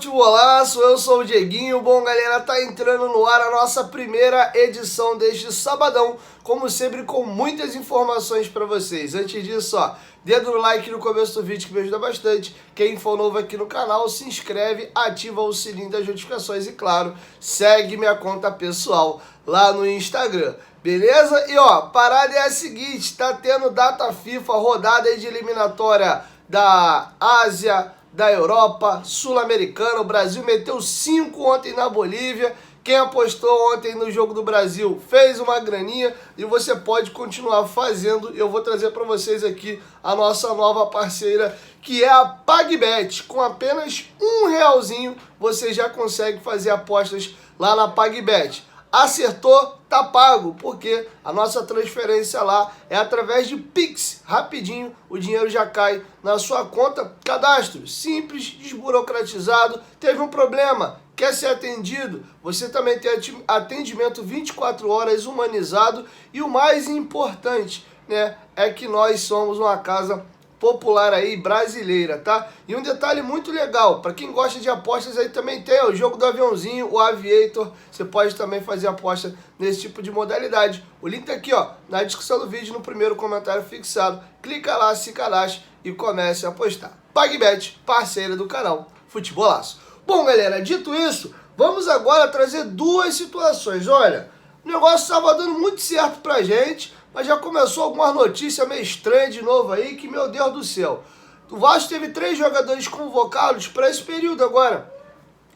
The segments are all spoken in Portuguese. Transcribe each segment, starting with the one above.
Futebolaço, eu sou o Dieguinho. Bom, galera, tá entrando no ar a nossa primeira edição deste sabadão, como sempre com muitas informações pra vocês. Antes disso, ó, dedo no like no começo do vídeo que me ajuda bastante. Quem for novo aqui no canal, se inscreve, ativa o sininho das notificações e, claro, segue minha conta pessoal lá no Instagram. Beleza? E ó, parada é a seguinte, tá tendo data FIFA, rodada aí de eliminatória da Ásia, da Europa, Sul-Americana. O Brasil meteu 5 ontem na Bolívia. Quem apostou ontem no jogo do Brasil fez uma graninha e você pode continuar fazendo. Eu vou trazer para vocês aqui a nossa nova parceira, que é a PagBet. Com apenas R$1 você já consegue fazer apostas lá na PagBet. Acertou, tá pago, porque a nossa transferência lá é através de Pix, rapidinho, o dinheiro já cai na sua conta. Cadastro simples, desburocratizado. Teve um problema, quer ser atendido? Você também tem atendimento 24 horas humanizado e o mais importante, né, é que nós somos uma casa popular aí, brasileira, tá? E um detalhe muito legal, para quem gosta de apostas aí também tem o jogo do aviãozinho, o Aviator. Você pode também fazer aposta nesse tipo de modalidade. O link tá aqui, ó, na descrição do vídeo, no primeiro comentário fixado. Clica lá, se cadastre e comece a apostar. PagBet, parceira do canal Futebolaço. Bom, galera, dito isso, vamos agora trazer duas situações. Olha, o negócio estava dando muito certo pra gente, mas já começou algumas notícias meio estranhas de novo aí, que, meu Deus do céu. O Vasco teve 3 jogadores convocados para esse período agora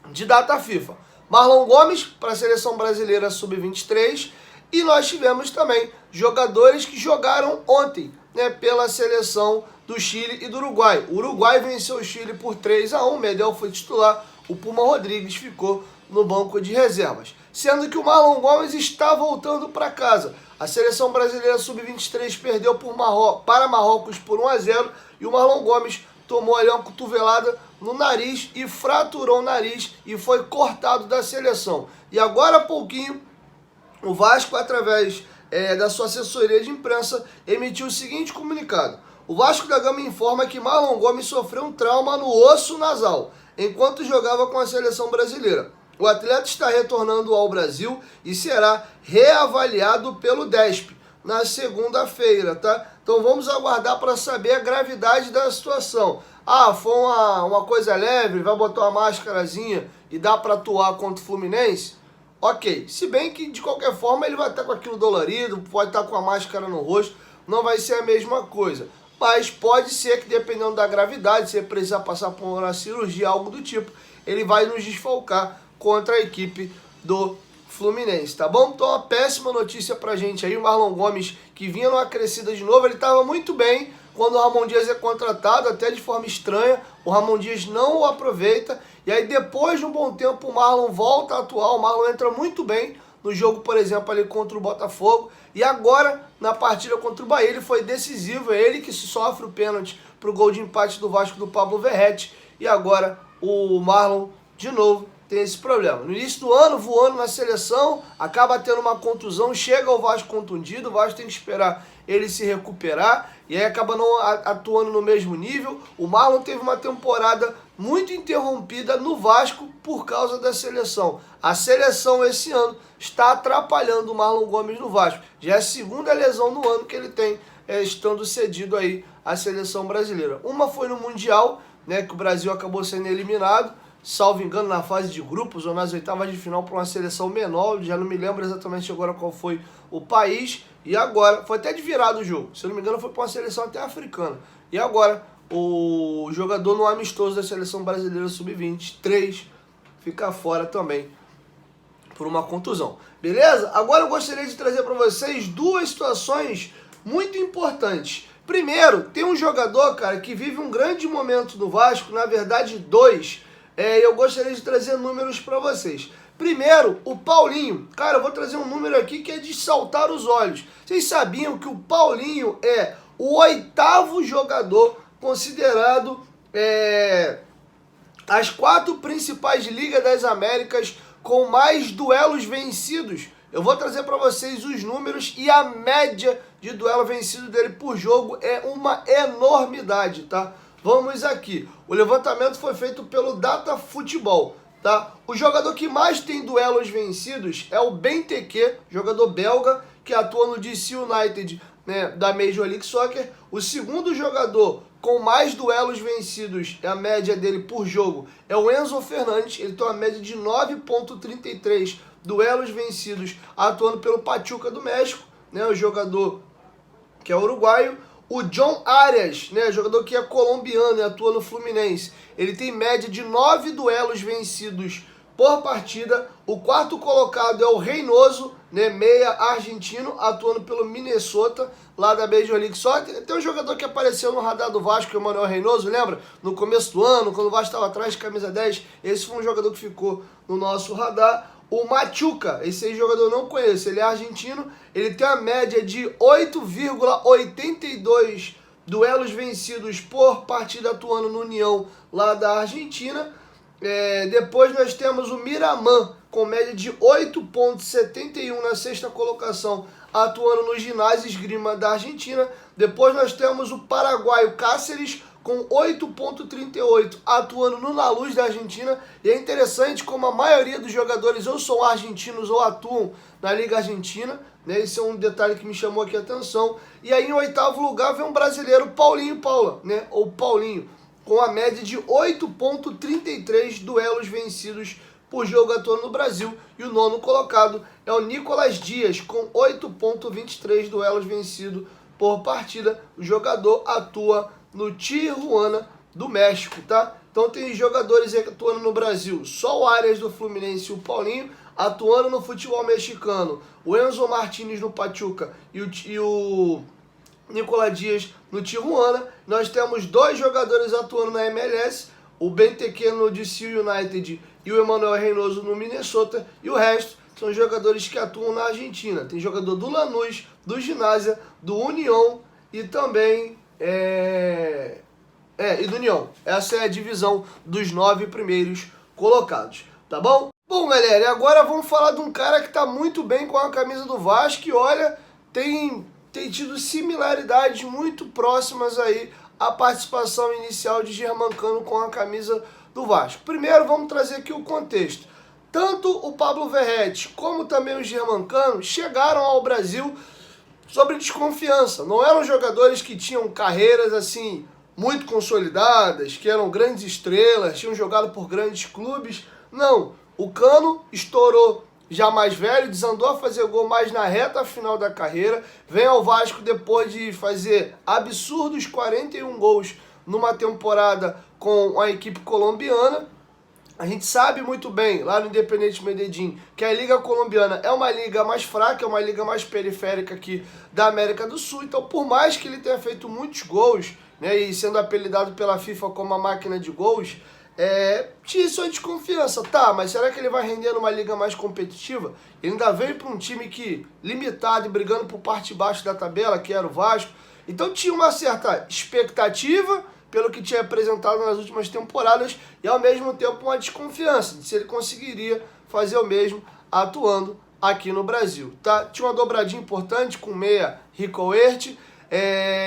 de data FIFA. Marlon Gomes para a Seleção Brasileira Sub-23 e nós tivemos também jogadores que jogaram ontem, né, pela Seleção do Chile e do Uruguai. O Uruguai venceu o Chile por 3-1, Medel foi titular, o Puma Rodrigues ficou no banco de reservas. Sendo que o Marlon Gomes está voltando para casa. A Seleção Brasileira Sub-23 perdeu para Marrocos por 1-0 e o Marlon Gomes tomou ali uma cotovelada no nariz e fraturou o nariz e foi cortado da seleção. E agora há pouquinho, o Vasco, através da sua assessoria de imprensa, emitiu o seguinte comunicado. O Vasco da Gama informa que Marlon Gomes sofreu um trauma no osso nasal enquanto jogava com a Seleção Brasileira. O atleta está retornando ao Brasil e será reavaliado pelo DESP na segunda-feira, tá? Então vamos aguardar para saber a gravidade da situação. Ah, foi uma coisa leve, vai botar uma máscarazinha e dá para atuar contra o Fluminense? Ok, se bem que de qualquer forma ele vai estar com aquilo dolorido, pode estar com a máscara no rosto, não vai ser a mesma coisa. Mas pode ser que, dependendo da gravidade, se ele precisar passar por uma cirurgia, algo do tipo, ele vai nos desfalcar contra a equipe do Fluminense, tá bom? Então, uma péssima notícia pra gente aí, o Marlon Gomes, que vinha numa crescida de novo, ele estava muito bem quando o Ramon Dias é contratado, até de forma estranha, o Ramon Dias não o aproveita, e aí depois de um bom tempo o Marlon volta a atuar, o Marlon entra muito bem no jogo, por exemplo, ali contra o Botafogo, e agora, na partida contra o Bahia, ele foi decisivo, é ele que sofre o pênalti pro gol de empate do Vasco do Pablo Verratti, e agora o Marlon, de novo, tem esse problema. No início do ano, voando na seleção, acaba tendo uma contusão, chega ao Vasco contundido, o Vasco tem que esperar ele se recuperar, e aí acaba não atuando no mesmo nível. O Marlon teve uma temporada muito interrompida no Vasco por causa da seleção. A seleção esse ano está atrapalhando o Marlon Gomes no Vasco. Já é a segunda lesão no ano que ele tem, estando cedido aí à seleção brasileira. Uma foi no Mundial, né, que o Brasil acabou sendo eliminado, salvo engano, na fase de grupos ou nas oitavas de final para uma seleção menor, já não me lembro exatamente agora qual foi o país, e agora, foi até de virado o jogo, se eu não me engano foi para uma seleção até africana, e agora o jogador no amistoso da Seleção Brasileira Sub-23 fica fora também por uma contusão, beleza? Agora eu gostaria de trazer para vocês duas situações muito importantes. Primeiro, tem um jogador, cara, que vive um grande momento no Vasco, na verdade dois. Eu gostaria de trazer números para vocês. Primeiro, o Paulinho. Cara, eu vou trazer um número aqui que é de saltar os olhos. Vocês sabiam que o Paulinho é o 8º jogador considerado as 4 principais ligas das Américas com mais duelos vencidos? Eu vou trazer para vocês os números e a média de duelo vencido dele por jogo é uma enormidade, tá? Vamos aqui. O levantamento foi feito pelo Data Futebol, tá? O jogador que mais tem duelos vencidos é o Benteke, jogador belga, que atua no DC United, né, da Major League Soccer. O segundo jogador com mais duelos vencidos, a média dele por jogo, é o Enzo Fernandes. Ele tem uma média de 9,33 duelos vencidos, atuando pelo Pachuca do México, né, o jogador que é uruguaio. O John Arias, né, jogador que é colombiano e atua no Fluminense, ele tem média de 9 duelos vencidos por partida. O quarto colocado é o Reynoso, né, meia argentino, atuando pelo Minnesota, lá da Major League Soccer. Tem um jogador que apareceu no radar do Vasco, que é o Manuel Reynoso, lembra? No começo do ano, quando o Vasco estava atrás de camisa 10, esse foi um jogador que ficou no nosso radar. O Machuca, esse aí jogador eu não conheço, ele é argentino, ele tem a média de 8,82 duelos vencidos por partida atuando no União lá da Argentina. Depois nós temos o Miramã, com média de 8,71 na sexta colocação, atuando no Ginásio Esgrima da Argentina. Depois nós temos o paraguaio Cáceres, com 8,38, atuando no La Luz da Argentina. E é interessante como a maioria dos jogadores ou são argentinos ou atuam na Liga Argentina, né? Esse é um detalhe que me chamou aqui a atenção. E aí em oitavo lugar vem um brasileiro, Paulinho Paula, né? Ou Paulinho, com a média de 8,33 duelos vencidos por jogo atuando no Brasil. E o nono colocado é o Nicolas Dias, com 8,23 duelos vencidos por partida. O jogador atua no Tijuana do México, tá? Então tem jogadores atuando no Brasil, só o Arias do Fluminense e o Paulinho, atuando no futebol mexicano, o Enzo Martinez no Pachuca e o Nicolas Dias no Tijuana. Nós temos dois jogadores atuando na MLS, o Benteke no DC United e o Emmanuel Reynoso no Minnesota, e o resto são jogadores que atuam na Argentina. Tem jogador do Lanús, do Ginásio, do União e também e do União. Essa é a divisão dos 9 primeiros colocados, tá bom? Bom, galera, e agora vamos falar de um cara que tá muito bem com a camisa do Vasco e, olha, tem tido similaridades muito próximas aí à participação inicial de Germancano com a camisa do Vasco. Primeiro, vamos trazer aqui o contexto. Tanto o Pablo Verratti como também o Germancano chegaram ao Brasil sobre desconfiança. Não eram jogadores que tinham carreiras assim muito consolidadas, que eram grandes estrelas, tinham jogado por grandes clubes. Não, o Cano estourou já mais velho, desandou a fazer gol mais na reta final da carreira, vem ao Vasco depois de fazer absurdos 41 gols numa temporada com a equipe colombiana. A gente sabe muito bem, lá no Independiente Medellín, que a Liga Colombiana é uma liga mais fraca, é uma liga mais periférica aqui da América do Sul. Então, por mais que ele tenha feito muitos gols, né, e sendo apelidado pela FIFA como a máquina de gols, tinha sua desconfiança. Tá, mas será que ele vai render numa liga mais competitiva? Ele ainda veio para um time que, limitado e brigando por parte de baixo da tabela, que era o Vasco. Então tinha uma certa expectativa pelo que tinha apresentado nas últimas temporadas, e ao mesmo tempo uma desconfiança de se ele conseguiria fazer o mesmo atuando aqui no Brasil, tá? Tinha uma dobradinha importante com o meia Rico Huerta.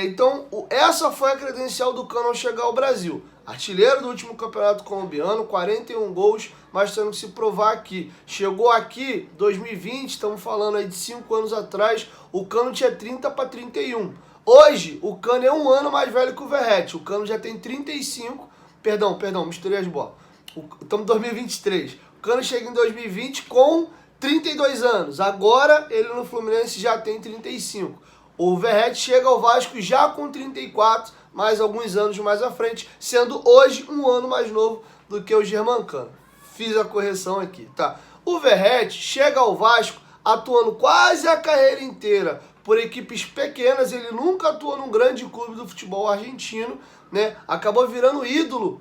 Então essa foi a credencial do Cano ao chegar ao Brasil. Artilheiro do último campeonato colombiano, 41 gols, mas tendo que se provar aqui. Chegou aqui 2020, estamos falando aí de 5 anos atrás, o Cano tinha 30 para 31. Hoje, o Cano é um ano mais velho que o Verratti. O Cano já tem 35. Perdão, misturei as bolas. Estamos em 2023. O Cano chega em 2020 com 32 anos. Agora, ele no Fluminense já tem 35. O Verratti chega ao Vasco já com 34, mais alguns anos mais à frente, sendo hoje um ano mais novo do que o Germancano. Fiz a correção aqui, tá? O Verratti chega ao Vasco atuando quase a carreira inteira por equipes pequenas. Ele nunca atuou num grande clube do futebol argentino, né? Acabou virando ídolo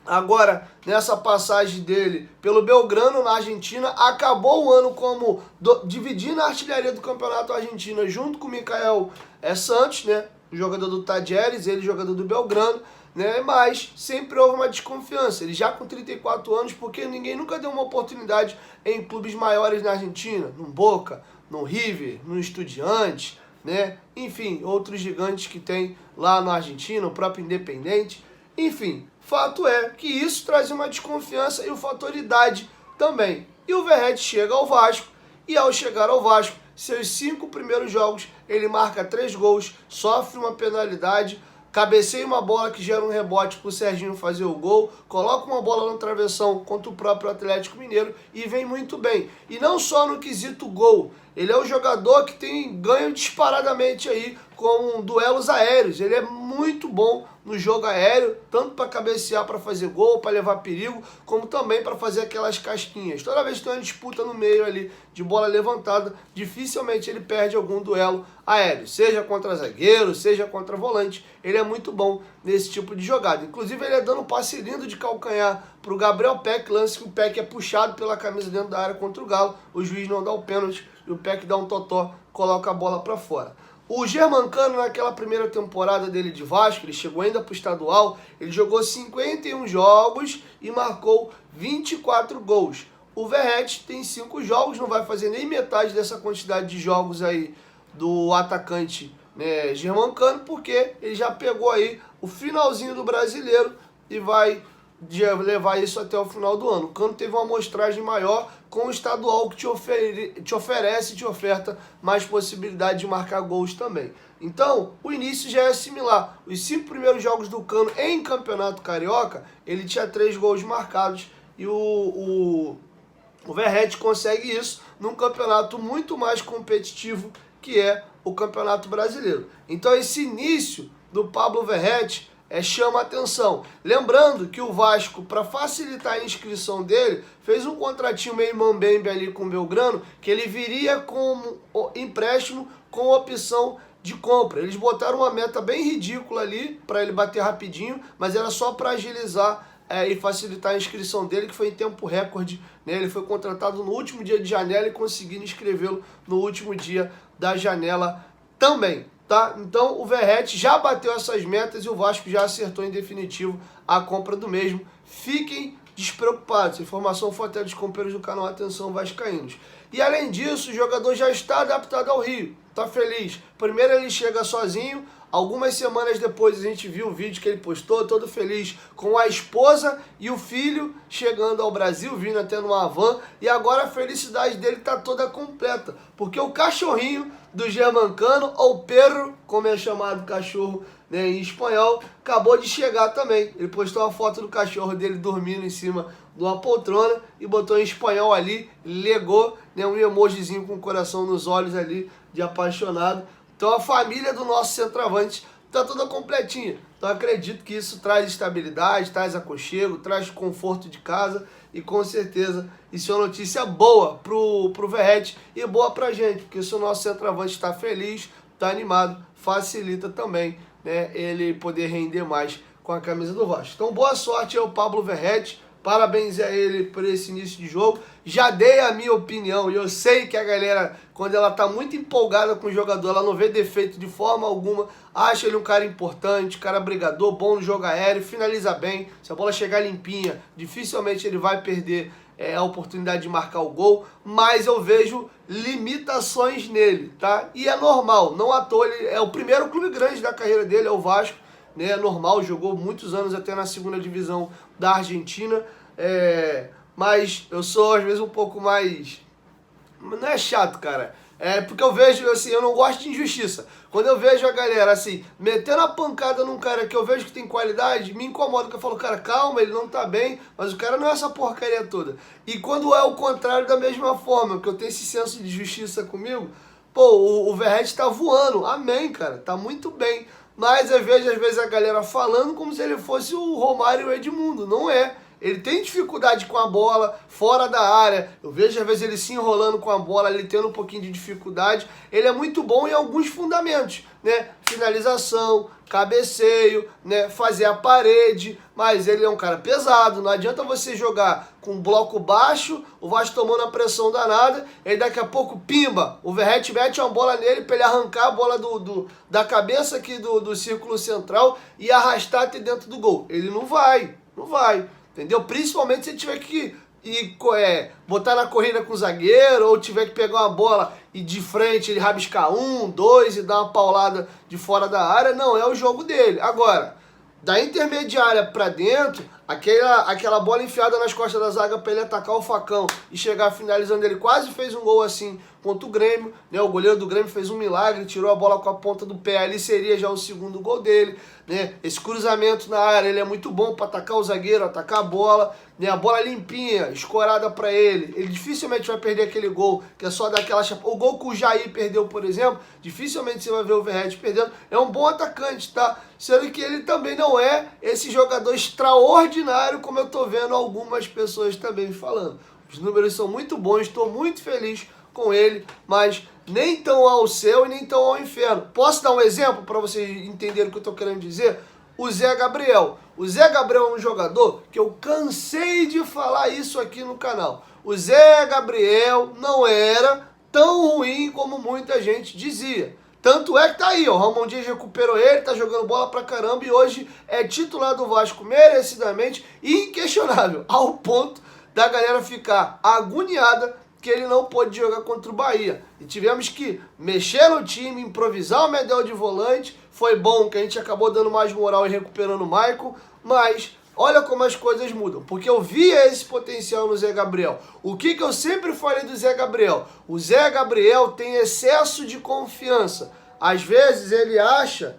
agora nessa passagem dele pelo Belgrano na Argentina. Acabou o ano como dividindo a artilharia do campeonato argentino junto com o Michael Santos, né? O jogador do Talleres, ele jogador do Belgrano, né? Mas sempre houve uma desconfiança. Ele já com 34 anos, porque ninguém nunca deu uma oportunidade em clubes maiores na Argentina, no Boca, no River, no Estudiantes, né? Enfim, outros gigantes que tem lá na Argentina, o próprio Independente. Enfim, fato é que isso traz uma desconfiança e o fator idade também. E o Verratti chega ao Vasco, e ao chegar ao Vasco, seus 5 primeiros jogos, ele marca 3 gols, sofre uma penalidade, cabeceia uma bola que gera um rebote para o Serginho fazer o gol, coloca uma bola no travessão contra o próprio Atlético Mineiro e vem muito bem. E não só no quesito gol, ele é um jogador que tem ganho disparadamente aí com duelos aéreos. Ele é muito bom no jogo aéreo, tanto para cabecear, para fazer gol, para levar perigo, como também para fazer aquelas casquinhas. Toda vez que tem uma disputa no meio ali de bola levantada, dificilmente ele perde algum duelo aéreo, seja contra zagueiro, seja contra volante. Ele é muito bom nesse tipo de jogada. Inclusive ele é dando um passe lindo de calcanhar para o Gabriel Peck, lance que o Peck é puxado pela camisa dentro da área contra o Galo, o juiz não dá o pênalti e o Peck dá um totó, coloca a bola para fora. O Germancano, naquela primeira temporada dele de Vasco, ele chegou ainda para o estadual, ele jogou 51 jogos e marcou 24 gols. O Verratti tem 5 jogos, não vai fazer nem metade dessa quantidade de jogos aí do atacante, né, Germancano, porque ele já pegou aí o finalzinho do Brasileiro e vai levar isso até o final do ano. O Cano teve uma amostragem maior com o estadual que te oferece, te oferta mais possibilidade de marcar gols também. Então, o início já é similar. Os 5 primeiros jogos do Cano em Campeonato Carioca, ele tinha 3 gols marcados e o Verratti consegue isso num campeonato muito mais competitivo que é o Campeonato Brasileiro. Então, esse início do Pablo Verratti chama atenção. Lembrando que o Vasco, para facilitar a inscrição dele, fez um contratinho meio mambembe ali com o Belgrano, que ele viria como empréstimo com opção de compra. Eles botaram uma meta bem ridícula ali, para ele bater rapidinho, mas era só para agilizar e facilitar a inscrição dele, que foi em tempo recorde, né? Ele foi contratado no último dia de janela e conseguiram inscrevê-lo no último dia da janela também. Tá? Então o Verratti já bateu essas metas e o Vasco já acertou em definitivo a compra do mesmo. Fiquem despreocupados. A informação foi até dos companheiros do canal Atenção Vascaínos. E além disso, o jogador já está adaptado ao Rio. Tá feliz. Primeiro ele chega sozinho. Algumas semanas depois a gente viu o vídeo que ele postou, todo feliz, com a esposa e o filho chegando ao Brasil, vindo até numa van, e agora a felicidade dele está toda completa, porque o cachorrinho do Germancano, ou perro, como é chamado cachorro, né, em espanhol, acabou de chegar também. Ele postou uma foto do cachorro dele dormindo em cima de uma poltrona e botou em espanhol ali, legou, né, um emojizinho com o coração nos olhos ali, de apaixonado. Então a família do nosso centroavante está toda completinha. Então acredito que isso traz estabilidade, traz aconchego, traz conforto de casa e com certeza isso é uma notícia boa pro Verratti e boa pra gente, porque se o nosso centroavante está feliz, está animado, facilita também, né, ele poder render mais com a camisa do Vasco. Então boa sorte ao Pablo Verratti. Parabéns a ele por esse início de jogo. Já dei a minha opinião e eu sei que a galera, quando ela tá muito empolgada com o jogador, ela não vê defeito de forma alguma, acha ele um cara importante, cara brigador, bom no jogo aéreo, finaliza bem. Se a bola chegar limpinha, dificilmente ele vai perder a oportunidade de marcar o gol, mas eu vejo limitações nele, tá? E é normal, não à toa, ele é o primeiro clube grande da carreira dele, é o Vasco. É normal, jogou muitos anos até na segunda divisão da Argentina, mas eu sou às vezes um pouco mais, não é chato, cara, porque eu vejo assim, eu não gosto de injustiça. Quando eu vejo a galera assim, metendo a pancada num cara que eu vejo que tem qualidade, me incomoda, porque eu falo, cara, calma, ele não tá bem, mas o cara não é essa porcaria toda. E quando é o contrário, da mesma forma, que eu tenho esse senso de justiça comigo, pô, o Verratti tá voando, amém, cara, tá muito bem. Mas eu vejo às vezes a galera falando como se ele fosse o Romário e o Edmundo. Não é. Ele tem dificuldade com a bola fora da área. Eu vejo às vezes ele se enrolando com a bola, ele tendo um pouquinho de dificuldade. Ele é muito bom em alguns fundamentos, né? Finalização, cabeceio, né? Fazer a parede. Mas ele é um cara pesado. Não adianta você jogar com um bloco baixo, o Vasco tomando a pressão danada, e aí daqui a pouco, pimba, o Verratti mete uma bola nele para ele arrancar a bola da cabeça aqui do círculo central e arrastar até dentro do gol. Ele não vai. Entendeu? Principalmente se ele tiver que botar na corrida com o zagueiro, ou tiver que pegar uma bola e de frente ele rabiscar 1, 2 e dar uma paulada de fora da área. Não, é o jogo dele. Agora, da intermediária para dentro, aquela bola enfiada nas costas da zaga para ele atacar o Facão e chegar finalizando, ele quase fez um gol assim contra o Grêmio, né? O goleiro do Grêmio fez um milagre, tirou a bola com a ponta do pé, ali seria já o segundo gol dele, né? Esse cruzamento na área, ele é muito bom para atacar o zagueiro, atacar a bola, né? A bola limpinha, escorada para ele dificilmente vai perder aquele gol, que é só dar aquela chapa. O gol que o Jair perdeu, por exemplo, dificilmente você vai ver o Verratti perdendo. É um bom atacante, tá? Sendo que ele também não é esse jogador extraordinário, como eu tô vendo algumas pessoas também falando. Os números são muito bons, estou muito feliz com ele, mas nem tão ao céu e nem tão ao inferno. Posso dar um exemplo para vocês entenderem o que eu estou querendo dizer? O Zé Gabriel. O Zé Gabriel é um jogador que eu cansei de falar isso aqui no canal. O Zé Gabriel não era tão ruim como muita gente dizia. Tanto é que tá aí, ó, o Ramon Dias recuperou ele, tá jogando bola pra caramba e hoje é titular do Vasco merecidamente e inquestionável, ao ponto da galera ficar agoniada que ele não pôde jogar contra o Bahia. E tivemos que mexer no time, improvisar o Medel de volante. Foi bom que a gente acabou dando mais moral e recuperando o Maicon, mas olha como as coisas mudam, porque eu via esse potencial no Zé Gabriel. O que eu sempre falei do Zé Gabriel? O Zé Gabriel tem excesso de confiança. Às vezes ele acha,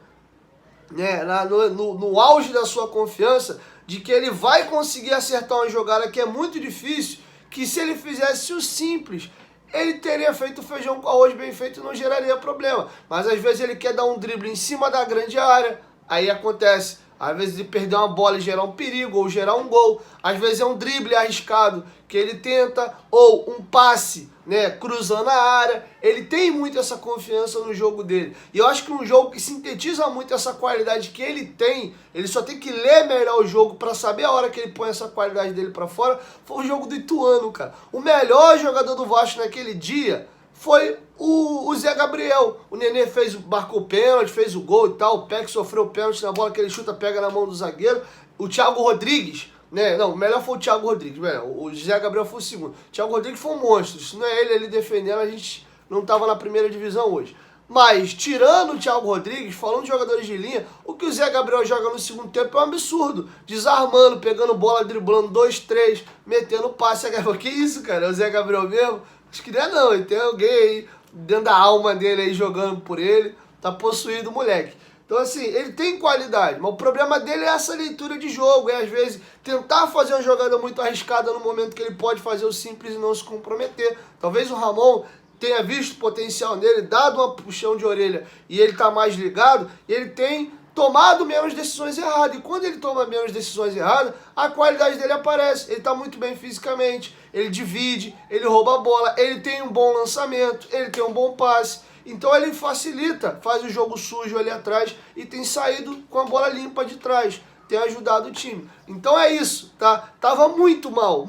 né, no auge da sua confiança, de que ele vai conseguir acertar uma jogada que é muito difícil, que se ele fizesse o simples, ele teria feito feijão com arroz bem feito e não geraria problema. Mas às vezes ele quer dar um drible em cima da grande área, aí acontece. Às vezes ele perder uma bola e gerar um perigo, ou gerar um gol. Às vezes é um drible arriscado que ele tenta, ou um passe, né, cruzando a área. Ele tem muito essa confiança no jogo dele. E eu acho que um jogo que sintetiza muito essa qualidade que ele tem, ele só tem que ler melhor o jogo para saber a hora que ele põe essa qualidade dele para fora, foi o jogo do Ituano, cara. O melhor jogador do Vasco naquele dia foi o Zé Gabriel. O Nenê marcou pênalti, fez o gol e tal. O Peck sofreu pênalti na bola que ele chuta, pega na mão do zagueiro. O Thiago Rodrigues, né? Não, o melhor foi o Thiago Rodrigues. O Zé Gabriel foi o segundo. O Thiago Rodrigues foi um monstro. Se não é ele defendendo, a gente não tava na primeira divisão hoje. Mas, tirando o Thiago Rodrigues, falando de jogadores de linha, o que o Zé Gabriel joga no segundo tempo é um absurdo. Desarmando, pegando bola, driblando 2, 3, metendo passe. Que isso, cara? É o Zé Gabriel mesmo? Acho que não é não, ele tem alguém aí dentro da alma dele aí jogando por ele, tá possuído o moleque. Então assim, ele tem qualidade, mas o problema dele é essa leitura de jogo, é às vezes tentar fazer uma jogada muito arriscada no momento que ele pode fazer o simples e não se comprometer. Talvez o Ramon tenha visto o potencial nele, dado um puxão de orelha e ele tá mais ligado, e ele tem tomado menos decisões erradas. E quando ele toma menos decisões erradas, a qualidade dele aparece. Ele está muito bem fisicamente, ele divide, ele rouba a bola, ele tem um bom lançamento, ele tem um bom passe. Então ele facilita, faz o jogo sujo ali atrás e tem saído com a bola limpa de trás. Tem ajudado o time. Então é isso, tá? Tava muito mal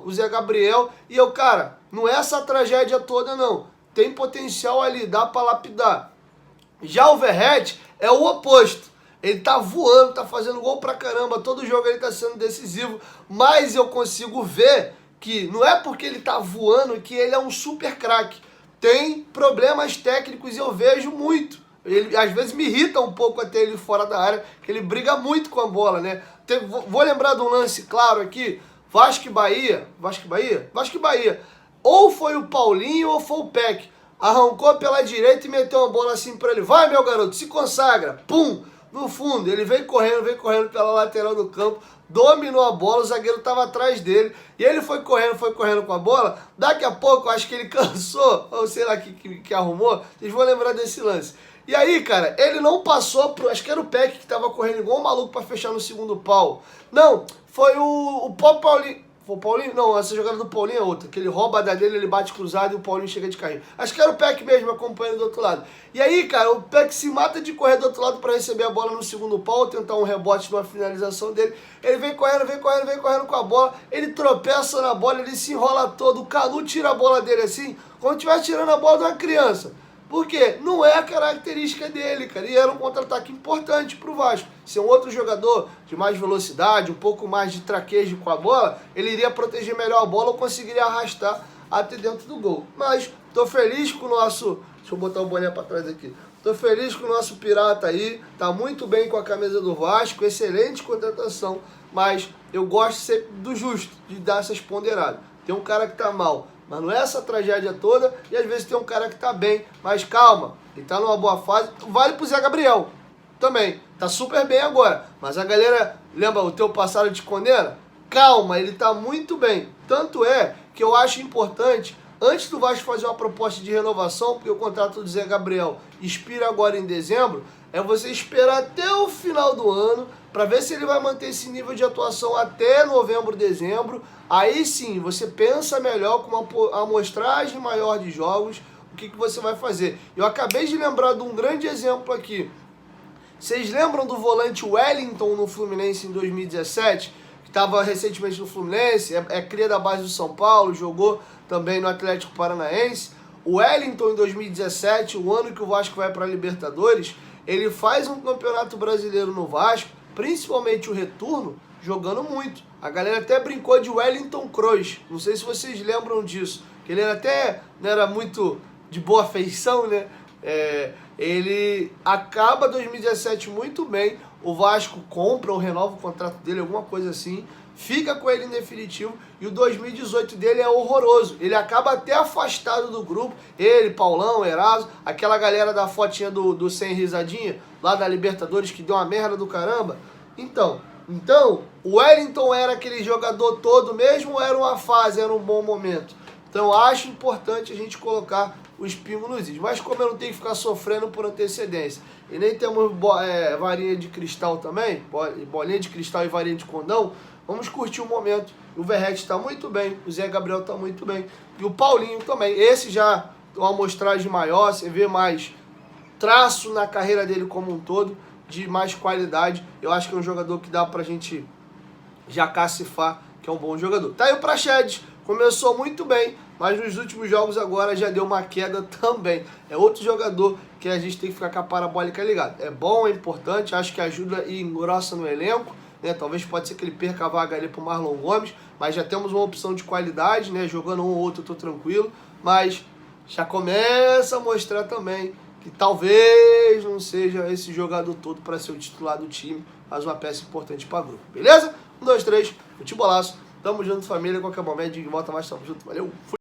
o Zé Gabriel. E eu, cara, não é essa tragédia toda, não. Tem potencial ali, dá pra lapidar. Já o Verratti é o oposto. Ele tá voando, tá fazendo gol pra caramba, todo jogo ele tá sendo decisivo, mas eu consigo ver que não é porque ele tá voando que ele é um super craque. Tem problemas técnicos e eu vejo muito. Ele às vezes me irrita um pouco até ele fora da área, que ele briga muito com a bola, né? Vou lembrar de um lance claro aqui, Vasco e Bahia. Ou foi o Paulinho ou foi o Peck. Arrancou pela direita e meteu uma bola assim pra ele. Vai, meu garoto, se consagra. Pum! No fundo, ele vem correndo pela lateral do campo, dominou a bola, o zagueiro estava atrás dele, e ele foi correndo com a bola. Daqui a pouco, acho que ele cansou, ou sei lá que arrumou, vocês vão lembrar desse lance. E aí, cara, ele não passou pro... Acho que era o Peck que estava correndo igual um maluco para fechar no segundo pau. Não, foi o Paulinho. Foi o Paulinho? Não, essa jogada do Paulinho é outra. Que ele rouba a da dele, ele bate cruzado e o Paulinho chega de carrinho. Acho que era o Peck mesmo acompanhando do outro lado. E aí, cara, o Peck se mata de correr do outro lado para receber a bola no segundo pau, tentar um rebote numa finalização dele. Ele vem correndo com a bola. Ele tropeça na bola, ele se enrola todo. O Canu tira a bola dele assim, como se estivesse tirando a bola de uma criança. Por quê? Não é a característica dele, cara. E era um contra-ataque importante pro Vasco. Se um outro jogador de mais velocidade, um pouco mais de traquejo com a bola, ele iria proteger melhor a bola ou conseguiria arrastar até dentro do gol. Mas tô feliz com o nosso... Deixa eu botar o boné pra trás aqui. Tô feliz com o nosso Pirata aí, tá muito bem com a camisa do Vasco, excelente contratação, mas eu gosto sempre do justo, de dar essas ponderadas. Tem um cara que tá mal, mas não é essa tragédia toda, e às vezes tem um cara que tá bem, mas calma, ele tá numa boa fase. Vale pro Zé Gabriel também, tá super bem agora, mas a galera, lembra o teu passado te condena? Calma, ele tá muito bem, tanto é que eu acho importante, antes do Vasco fazer uma proposta de renovação, porque o contrato do Zé Gabriel expira agora em dezembro, é você esperar até o final do ano para ver se ele vai manter esse nível de atuação até novembro, dezembro. Aí sim, você pensa melhor com uma amostragem maior de jogos, o que você vai fazer. Eu acabei de lembrar de um grande exemplo aqui. Vocês lembram do volante Wellington no Fluminense em 2017? Que estava recentemente no Fluminense, é cria da base do São Paulo, jogou também no Atlético Paranaense. O Wellington em 2017, o ano que o Vasco vai para a Libertadores, ele faz um campeonato brasileiro no Vasco, principalmente o retorno, jogando muito. A galera até brincou de Wellington Cruz, não sei se vocês lembram disso, que ele era até, não era muito de boa feição, né? Ele acaba 2017 muito bem, o Vasco compra ou renova o contrato dele, alguma coisa assim, fica com ele em definitivo, e o 2018 dele é horroroso. Ele acaba até afastado do grupo, ele, Paulão, Eraso, aquela galera da fotinha do Sem Risadinha, lá da Libertadores, que deu uma merda do caramba. Então, o Wellington era aquele jogador todo mesmo, ou era uma fase, era um bom momento? Então eu acho importante a gente colocar os pingos nos is. Mas como eu não tenho que ficar sofrendo por antecedência, e nem temos varinha de cristal também, bolinha de cristal e varinha de condão, vamos curtir o momento. O Verratti está muito bem, o Zé Gabriel está muito bem, e o Paulinho também. Esse já uma amostragem maior, você vê mais traço na carreira dele como um todo, de mais qualidade. Eu acho que é um jogador que dá pra gente já cacifar, que é um bom jogador. Tá aí o Praxedes, começou muito bem, mas nos últimos jogos agora já deu uma queda também. É outro jogador que a gente tem que ficar com a parabólica ligada. É bom, é importante, acho que ajuda e engrossa no elenco, né? Talvez pode ser que ele perca a vaga ali pro Marlon Gomes, mas já temos uma opção de qualidade, né? Jogando um ou outro eu tô tranquilo, mas já começa a mostrar também que talvez não seja esse jogador todo para ser o titular do time, mas uma peça importante para o grupo, beleza? 1, 2, 3, futebolaço, tamo junto família, qualquer momento, de volta mais, tamo junto, valeu, fui!